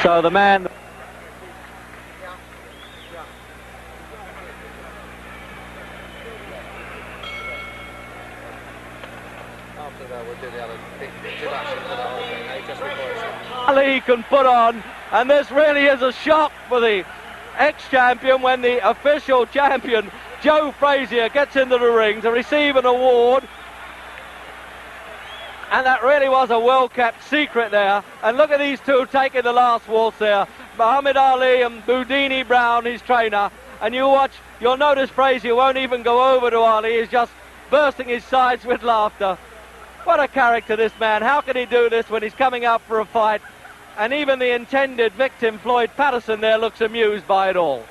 So the man... Ali can put on, and this really is a shock for the ex-champion when the official champion, Joe Frazier, gets into the ring to receive an award. And that really was a well-kept secret there. And look at these two taking the last waltz there. Muhammad Ali and Boudini Brown, his trainer. And you watch, you'll notice Frazier won't even go over to Ali. He's just bursting his sides with laughter. What a character, this man. How can he do this when he's coming out for a fight? And even the intended victim, Floyd Patterson, there looks amused by it all.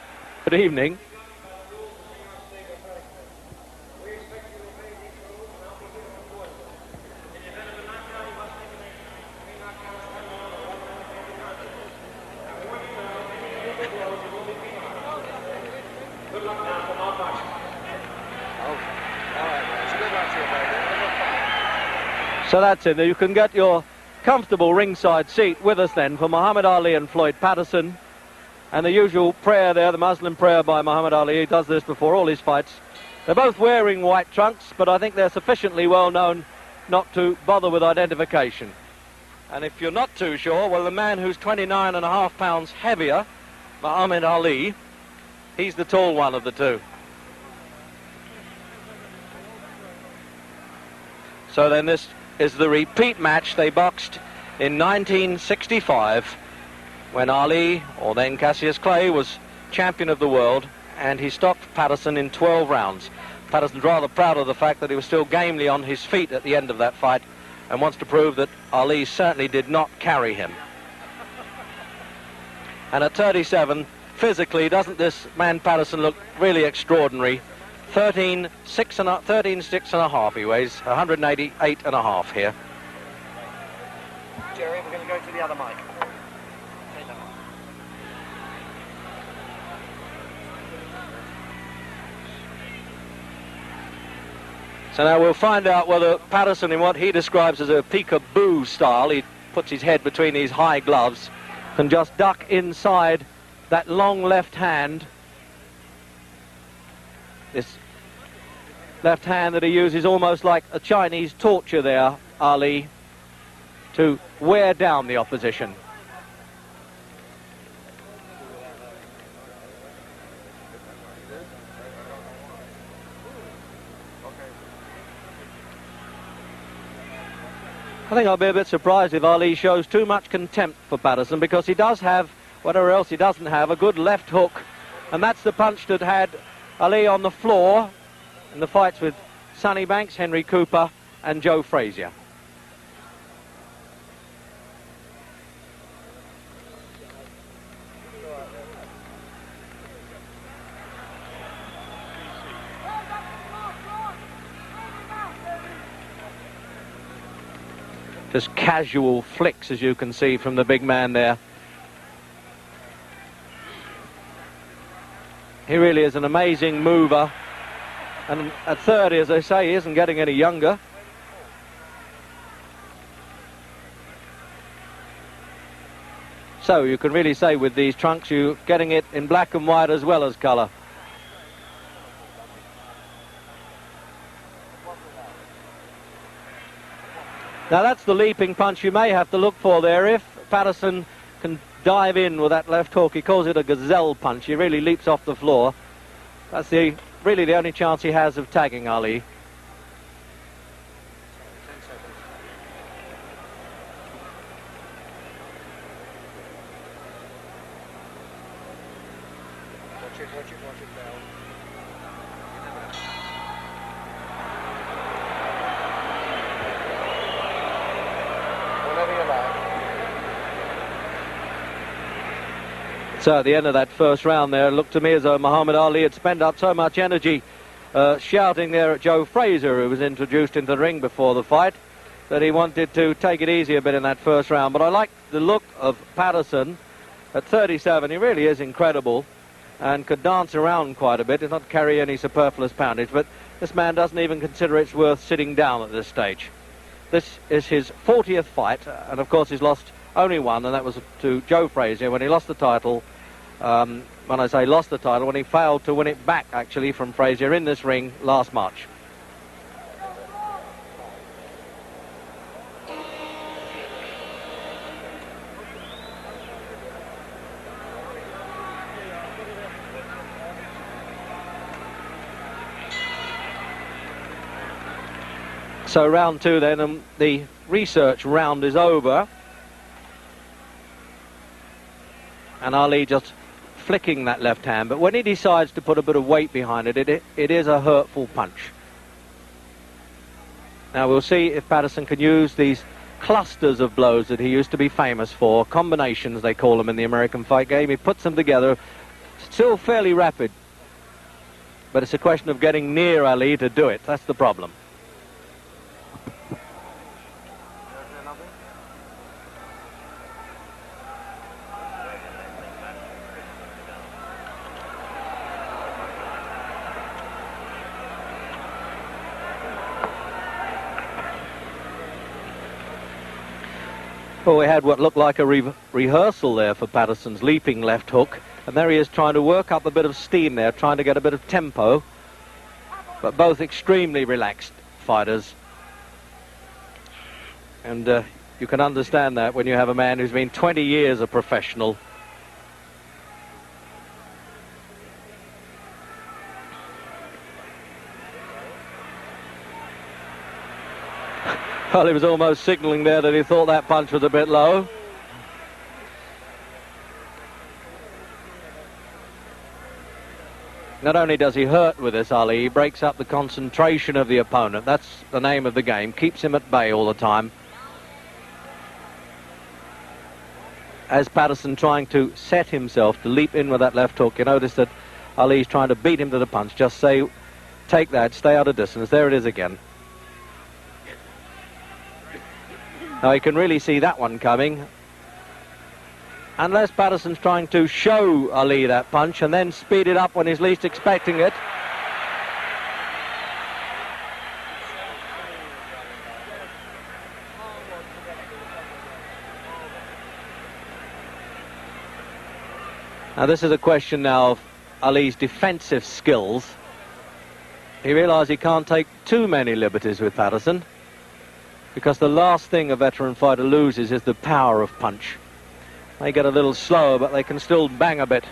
Good evening. So that's it. You can get your comfortable ringside seat with us then for Muhammad Ali and Floyd Patterson. And the usual prayer there, the Muslim prayer by Muhammad Ali. He does this before all his fights. They're both wearing white trunks, but I think they're sufficiently well known not to bother with identification. And if you're not too sure, well, the man who's 29.5 pounds heavier, Muhammad Ali, he's the tall one of the two. So then this is the repeat match. They boxed in 1965 when Ali, or then Cassius Clay, was champion of the world, and he stopped Patterson in 12 rounds. Patterson's rather proud of the fact that he was still gamely on his feet at the end of that fight and wants to prove that Ali certainly did not carry him. And at 37, physically, doesn't this man Patterson look really extraordinary? 13.6 and a half he weighs, 188.5 here. Jerry, we're going to go to the other mic. So now we'll find out whether Patterson, in what he describes as a peekaboo style, he puts his head between these high gloves, can just duck inside that long left hand. This left hand that he uses almost like a Chinese torture there, Ali, to wear down the opposition. I think I'll be a bit surprised if Ali shows too much contempt for Patterson, because he does have, whatever else he doesn't have, a good left hook, and that's the punch that had Ali on the floor in the fights with Sonny Banks, Henry Cooper and Joe Frazier. Just casual flicks, as you can see from the big man there. He really is an amazing mover. And at 30, as I say, he isn't getting any younger. So you can really say with these trunks, you're getting it in black and white as well as colour. Now that's the leaping punch you may have to look for there. If Patterson can dive in with that left hook, he calls it a gazelle punch. He really leaps off the floor. That's really the only chance he has of tagging Ali. Watch it down. So at the end of that first round there, it looked to me as though Muhammad Ali had spent up so much energy shouting there at Joe Frazier, who was introduced into the ring before the fight, that he wanted to take it easy a bit in that first round. But I like the look of Patterson at 37. He really is incredible and could dance around quite a bit. Does not carry any superfluous poundage, but this man doesn't even consider it's worth sitting down at this stage. This is his 40th fight, and of course he's lost only one, and that was to Joe Frazier when he lost the title. When I say lost the title, when he failed to win it back, actually, from Frazier in this ring last March. So round two then, and the research round is over. And Ali just flicking that left hand, but when he decides to put a bit of weight behind it, it is a hurtful punch. Now we'll see if Patterson can use these clusters of blows that he used to be famous for, combinations they call them in the American fight game. He puts them together, still fairly rapid, but it's a question of getting near Ali to do it. That's the problem. Well, we had what looked like a rehearsal there for Patterson's leaping left hook, and there he is trying to work up a bit of steam there, trying to get a bit of tempo, but both extremely relaxed fighters. And you can understand that when you have a man who's been 20 years a professional. Well, he was almost signalling there that he thought that punch was a bit low. Not only does he hurt with this, Ali, he breaks up the concentration of the opponent. That's the name of the game. Keeps him at bay all the time. As Patterson trying to set himself to leap in with that left hook, you notice that Ali's trying to beat him to the punch. Just say, take that, stay out of distance. There it is again. Now you can really see that one coming. Unless Patterson's trying to show Ali that punch and then speed it up when he's least expecting it. Now this is a question now of Ali's defensive skills. He realised he can't take too many liberties with Patterson, because the last thing a veteran fighter loses is the power of punch. They get a little slower, but they can still bang a bit.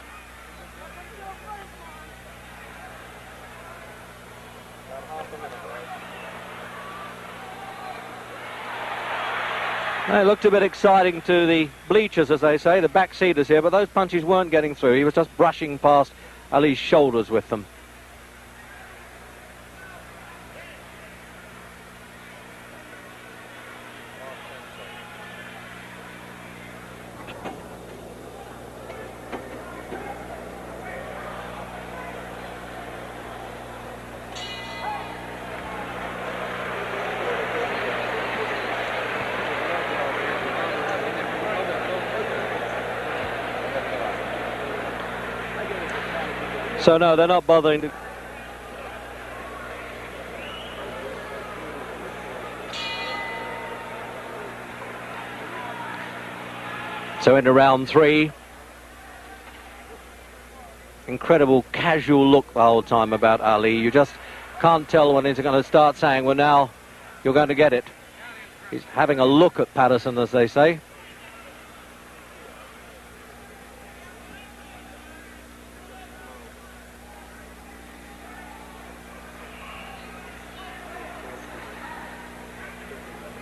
It looked a bit exciting to the bleachers, as they say, the backseaters here, but those punches weren't getting through. He was just brushing past Ali's shoulders with them. So no, they're not bothering to... So into round three. Incredible casual look the whole time about Ali. You just can't tell when he's going to start saying, well, now you're going to get it. He's having a look at Patterson, as they say.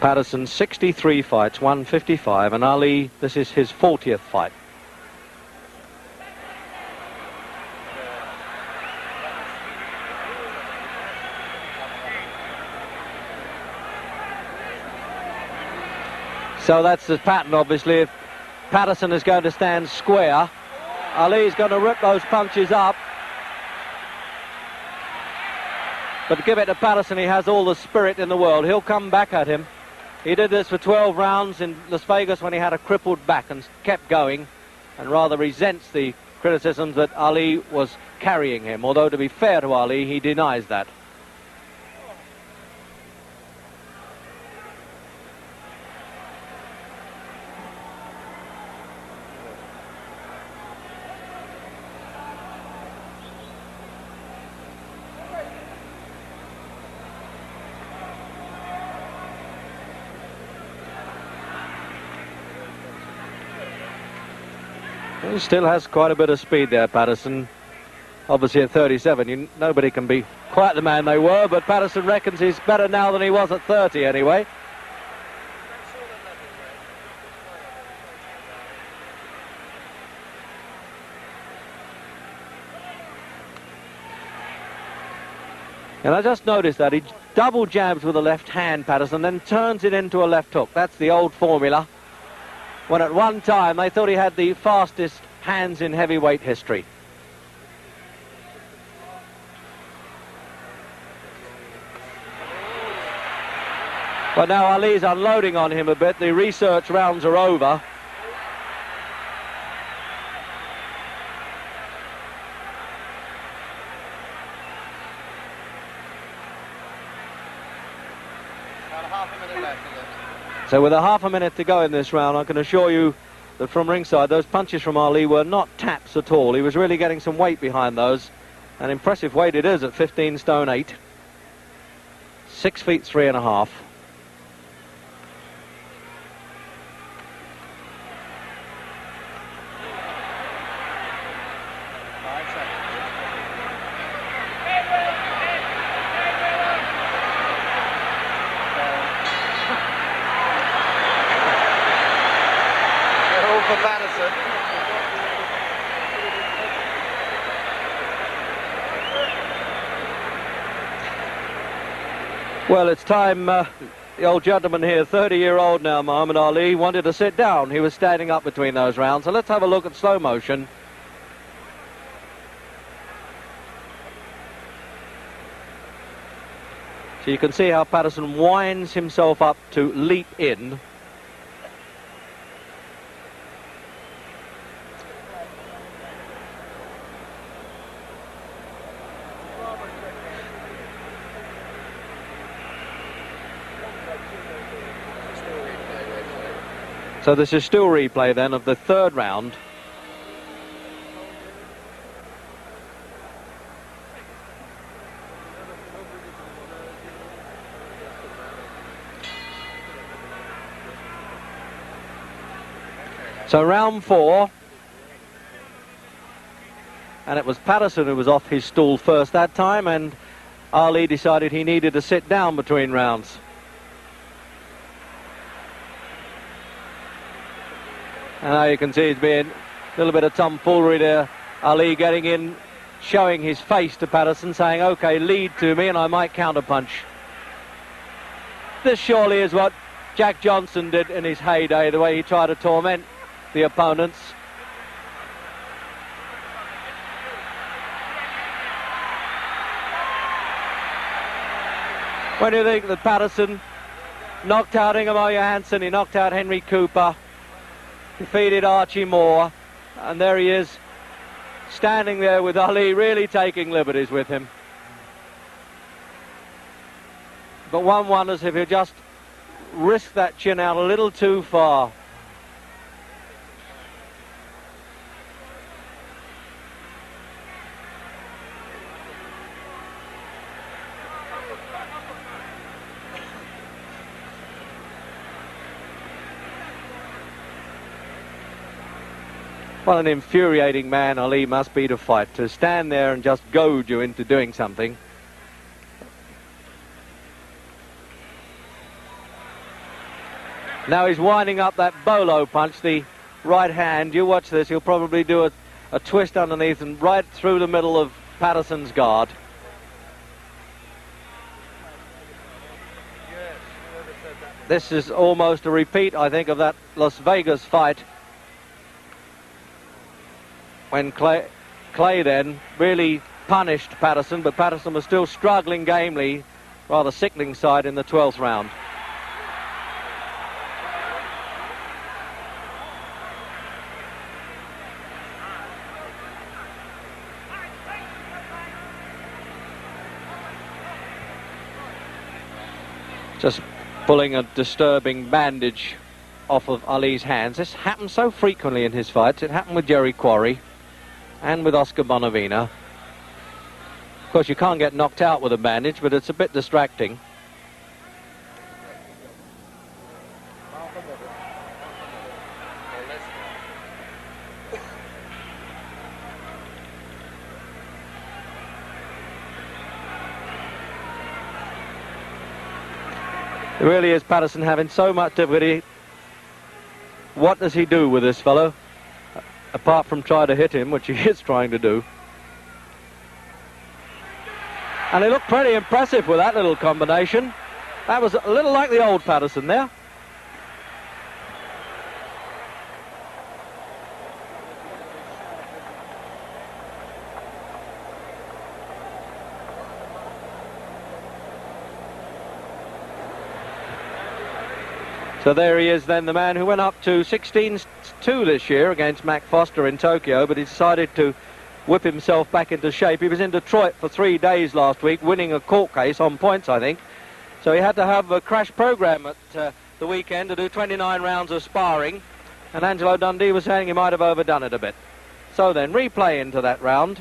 Patterson 63 fights, 155, and Ali, this is his 40th fight. So that's the pattern, obviously. If Patterson is going to stand square, Ali's going to rip those punches up. But give it to Patterson, he has all the spirit in the world. He'll come back at him. He did this for 12 rounds in Las Vegas when he had a crippled back and kept going, and rather resents the criticisms that Ali was carrying him. Although, to be fair to Ali, he denies that. He still has quite a bit of speed there, Patterson. Obviously at 37, nobody can be quite the man they were, but Patterson reckons he's better now than he was at 30 anyway. And I just noticed that he double jabs with the left hand, Patterson, then turns it into a left hook. That's the old formula, when at one time they thought he had the fastest hands in heavyweight history. But now Ali's unloading on him a bit. The research rounds are over. About half a minute left, is it? So with a half a minute to go in this round, I can assure you that from ringside, those punches from Ali were not taps at all. He was really getting some weight behind those. An impressive weight it is at 15 stone 8. 6 feet 3.5. For Madison. Well, it's time. The old gentleman here, 30-year-old now, Muhammad Ali, wanted to sit down. He was standing up between those rounds. So let's have a look at slow motion. So you can see how Patterson winds himself up to leap in. So this is still replay then of the third round. So round 4, and it was Patterson who was off his stool first that time, and Ali decided he needed to sit down between rounds. And now you can see it's been a little bit of tomfoolery there. Ali getting in, showing his face to Patterson, saying, okay, lead to me and I might counterpunch. This surely is what Jack Johnson did in his heyday, the way he tried to torment the opponents. When do you think that Patterson knocked out Ingemar Johansson, he knocked out Henry Cooper, defeated Archie Moore, and there he is, standing there with Ali, really taking liberties with him. But one wonders if he'll just risk that chin out a little too far. What an infuriating man Ali must be to fight, to stand there and just goad you into doing something. Now he's winding up that bolo punch, the right hand. You watch this, he'll probably do a twist underneath and right through the middle of Patterson's guard. Yes, whoever said that. This is almost a repeat, I think, of that Las Vegas fight when Clay then really punished Patterson, but Patterson was still struggling gamely, rather sickening side in the 12th round. Just pulling a disturbing bandage off of Ali's hands. This happens so frequently in his fights. It happened with Jerry Quarry and with Oscar Bonavina. Of course, you can't get knocked out with a bandage, but it's a bit distracting. It really is Patterson having so much difficulty. What does he do with this fellow? Apart from try to hit him, which he is trying to do. And he looked pretty impressive with that little combination. That was a little like the old Patterson there. So there he is then, the man who went up to 16-2 this year against Mac Foster in Tokyo, but he decided to whip himself back into shape. He was in Detroit for 3 days last week, winning a court case on points, I think. So he had to have a crash program at the weekend to do 29 rounds of sparring, and Angelo Dundee was saying he might have overdone it a bit. So then, replay into that round.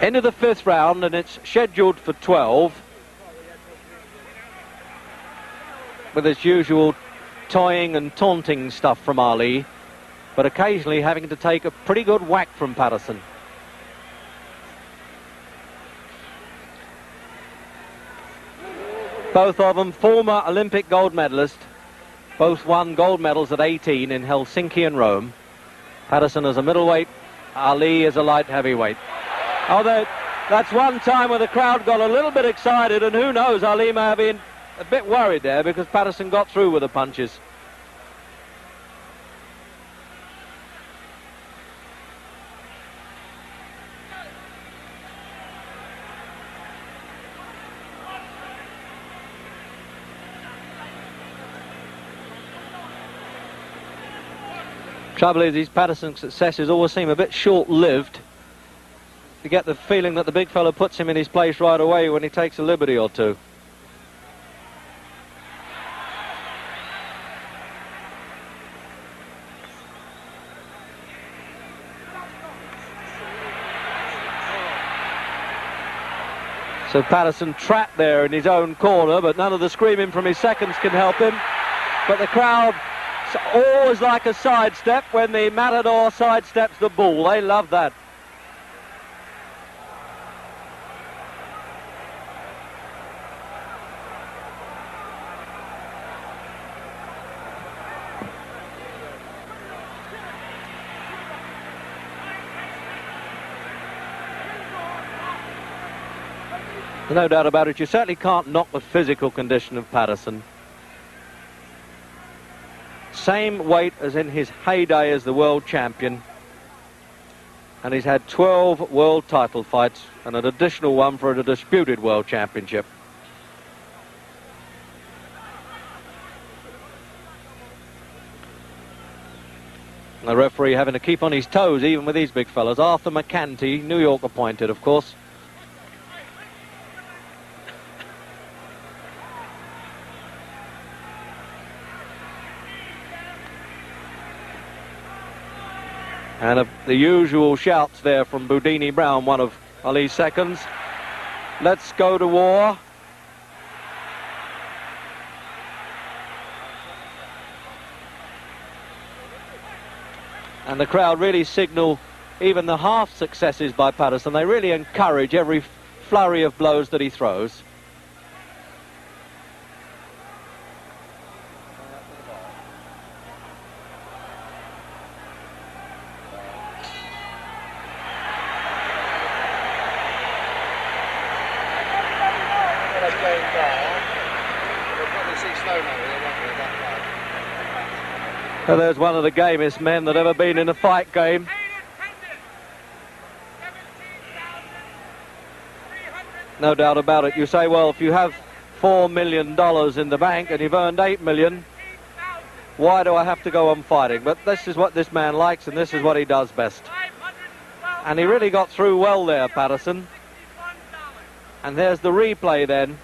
Into the 5th round, and it's scheduled for 12, with its usual toying and taunting stuff from Ali, but occasionally having to take a pretty good whack from Patterson. Both of them former Olympic gold medalists, both won gold medals at 18 in Helsinki and Rome. Patterson as a middleweight, Ali as a light heavyweight. Although that's one time where the crowd got a little bit excited, and who knows, Ali may have been a bit worried there because Patterson got through with the punches. Trouble is, these Patterson successes always seem a bit short-lived. You get the feeling that the big fella puts him in his place right away when he takes a liberty or two. So Patterson trapped there in his own corner, but none of the screaming from his seconds can help him. But the crowd always like a sidestep when the matador sidesteps the bull. They love that. No doubt about it, you certainly can't knock the physical condition of Patterson. Same weight as in his heyday as the world champion. And he's had 12 world title fights and an additional one for a disputed world championship. And the referee having to keep on his toes even with these big fellas. Arthur McCanty, New York appointed, of course. And the usual shouts there from Boudini Brown, one of Ali's seconds. Let's go to war. And the crowd really signal even the half successes by Patterson. They really encourage every flurry of blows that he throws. So there's one of the gamest men that ever been in a fight game. No doubt about it. You say, well, if you have $4 million in the bank and you've earned $8 million, why do I have to go on fighting? But this is what this man likes, and this is what he does best. And he really got through well there, Patterson. And there's the replay then.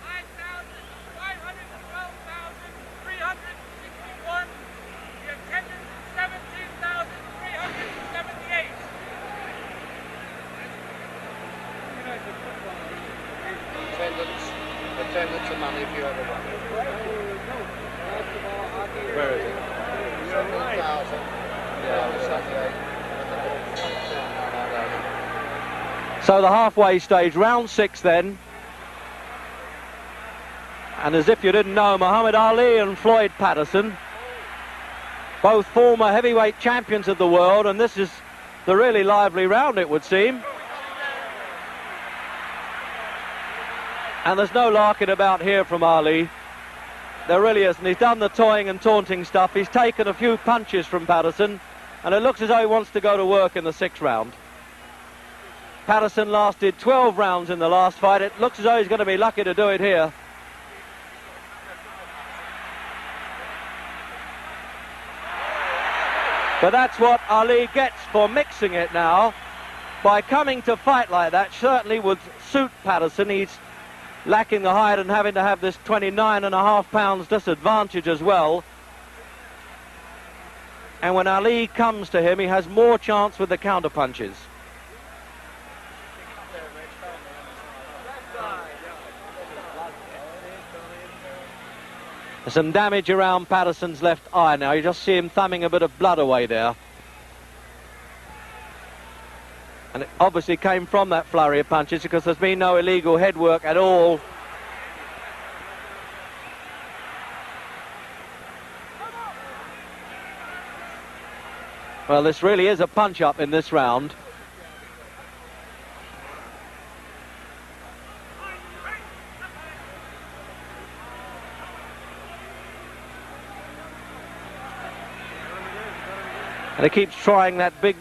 Attendance and money if you ever won. Where is it? 7,000. Yeah, So the halfway stage, round 6 then. And as if you didn't know, Muhammad Ali and Floyd Patterson, both former heavyweight champions of the world, and this is the really lively round, it would seem. And there's no larking about here from Ali. There really isn't. He's done the toying and taunting stuff. He's taken a few punches from Patterson, and it looks as though he wants to go to work in the 6th round. Patterson lasted 12 rounds in the last fight. It looks as though he's going to be lucky to do it here. But that's what Ali gets for mixing it now. By coming to fight like that, certainly would suit Patterson. He's lacking the height and having to have this 29.5 pounds disadvantage as well. And when Ali comes to him, he has more chance with the counter punches. There's some damage around Patterson's left eye now. You just see him thumbing a bit of blood away there. And it obviously came from that flurry of punches because there's been no illegal head work at all. Well, this really is a punch-up in this round. And he keeps trying that big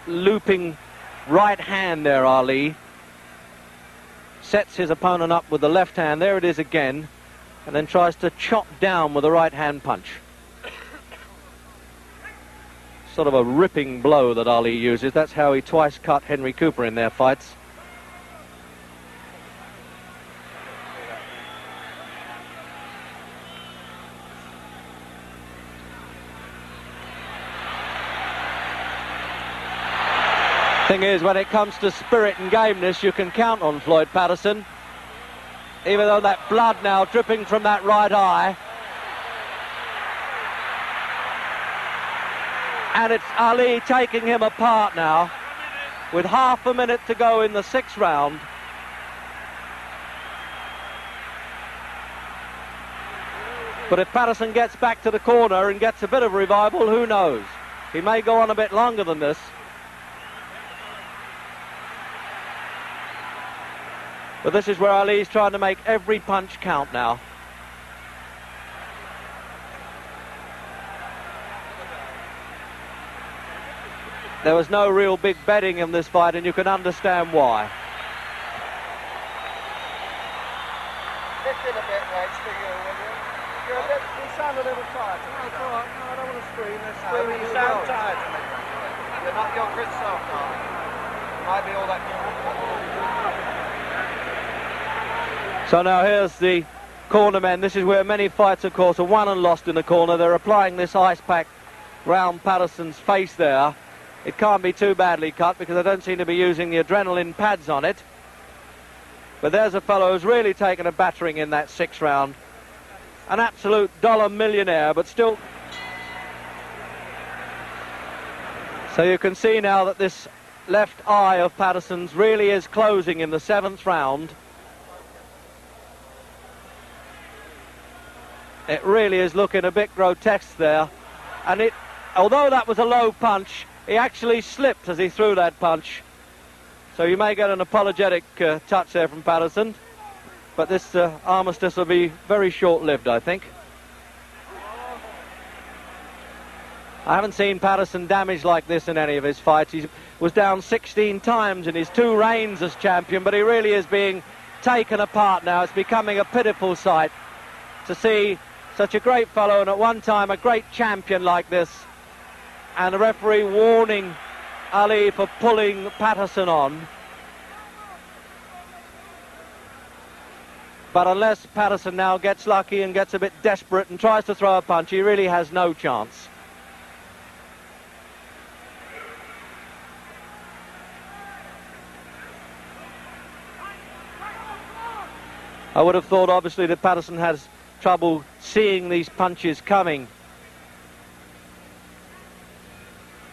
looping right hand there, Ali. Sets his opponent up with the left hand. There it is again. And then tries to chop down with the right hand punch. Sort of a ripping blow that Ali uses. That's how he twice cut Henry Cooper in their fights. Thing is, when it comes to spirit and gameness, you can count on Floyd Patterson. Even though that blood now dripping from that right eye. And it's Ali taking him apart now, with half a minute to go in the 6th round. But if Patterson gets back to the corner and gets a bit of revival, who knows? He may go on a bit longer than this. But this is where Ali's trying to make every punch count now. There was no real big betting in this fight, and you can understand why. Lift it a bit, Rex, for you, will you? You sound a little tired. No, it's all right. No, I don't want to scream. You sound tired to me. You're not your Chris self, darling. Might be all that. So now here's the corner men. This is where many fights, of course, are won and lost in the corner. They're applying this ice pack round Patterson's face there. It can't be too badly cut because they don't seem to be using the adrenaline pads on it. But there's a fellow who's really taken a battering in that 6th round. An absolute dollar millionaire, but still. So you can see now that this left eye of Patterson's really is closing in the 7th round. It really is looking a bit grotesque there. And although that was a low punch, he actually slipped as he threw that punch. So you may get an apologetic touch there from Patterson. But this armistice will be very short-lived, I think. I haven't seen Patterson damaged like this in any of his fights. He was down 16 times in his 2 reigns as champion, but he really is being taken apart now. It's becoming a pitiful sight to see such a great fellow and at one time a great champion like this, and the referee warning Ali for pulling Patterson on. But unless Patterson now gets lucky and gets a bit desperate and tries to throw a punch, he really has no chance. I would have thought, obviously, that Patterson has trouble seeing these punches coming.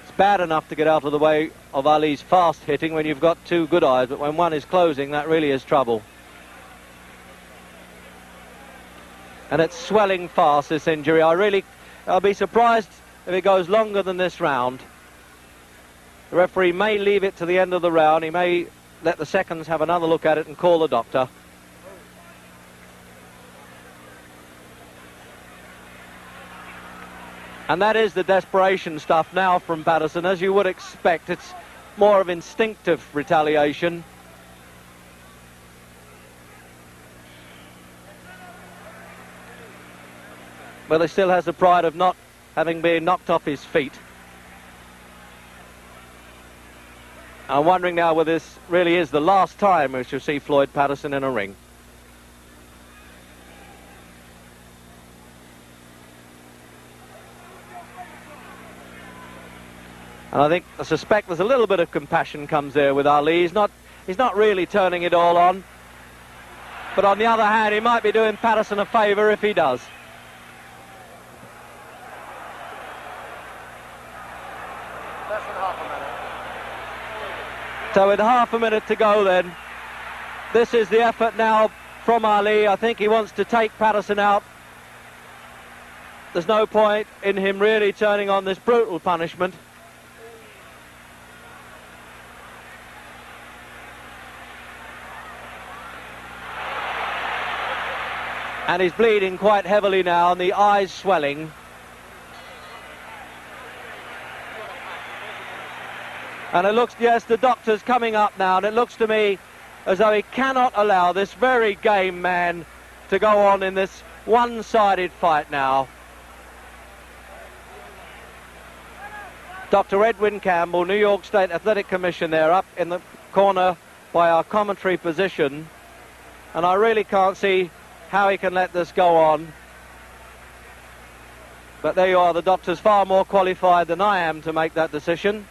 It's bad enough to get out of the way of Ali's fast hitting when you've got 2 good eyes, but when one is closing, that really is trouble. And it's swelling fast, this injury. I'll be surprised if it goes longer than this round. The referee may leave it to the end of the round. He may let the seconds have another look at it and call the doctor. And that is the desperation stuff now from Patterson, as you would expect. It's more of instinctive retaliation. But he still has the pride of not having been knocked off his feet. I'm wondering now whether this really is the last time we shall see Floyd Patterson in a ring. And I suspect there's a little bit of compassion comes there with Ali. He's not really turning it all on. But on the other hand, he might be doing Patterson a favour if he does. Less than half a minute. So with half a minute to go then, this is the effort now from Ali. I think he wants to take Patterson out. There's no point in him really turning on this brutal punishment. And he's bleeding quite heavily now, and the eyes swelling. And it looks, yes, the doctor's coming up now, and it looks to me as though he cannot allow this very game man to go on in this one-sided fight now. Dr. Edwin Campbell, New York State Athletic Commission there, up in the corner by our commentary position. And I really can't see how he can let this go on. But there you are, the doctor's far more qualified than I am to make that decision.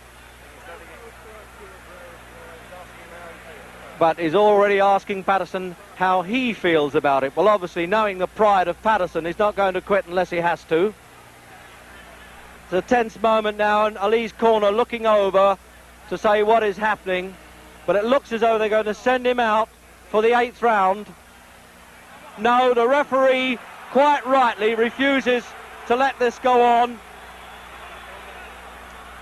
But he's already asking Patterson how he feels about it. Well, obviously, knowing the pride of Patterson, he's not going to quit unless he has to. It's a tense moment now, and Ali's corner looking over to say what is happening. But it looks as though they're going to send him out for the 8th round. No, the referee, quite rightly, refuses to let this go on.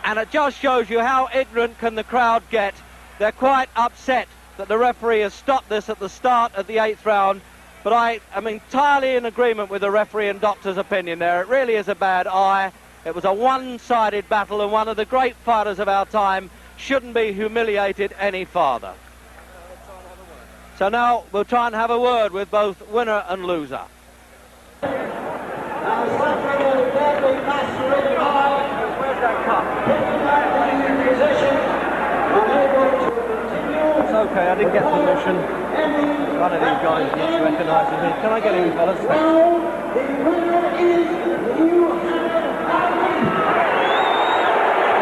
And it just shows you how ignorant can the crowd get. They're quite upset that the referee has stopped this at the start of the 8th round. But I am entirely in agreement with the referee and doctor's opinion there. It really is a bad eye. It was a one-sided battle, and one of the great fighters of our time shouldn't be humiliated any farther. So now we'll try and have a word with both winner and loser. Where's that cup? It's okay, I didn't get permission. One of these guys recognises me. Can I get in, fellas? The winner is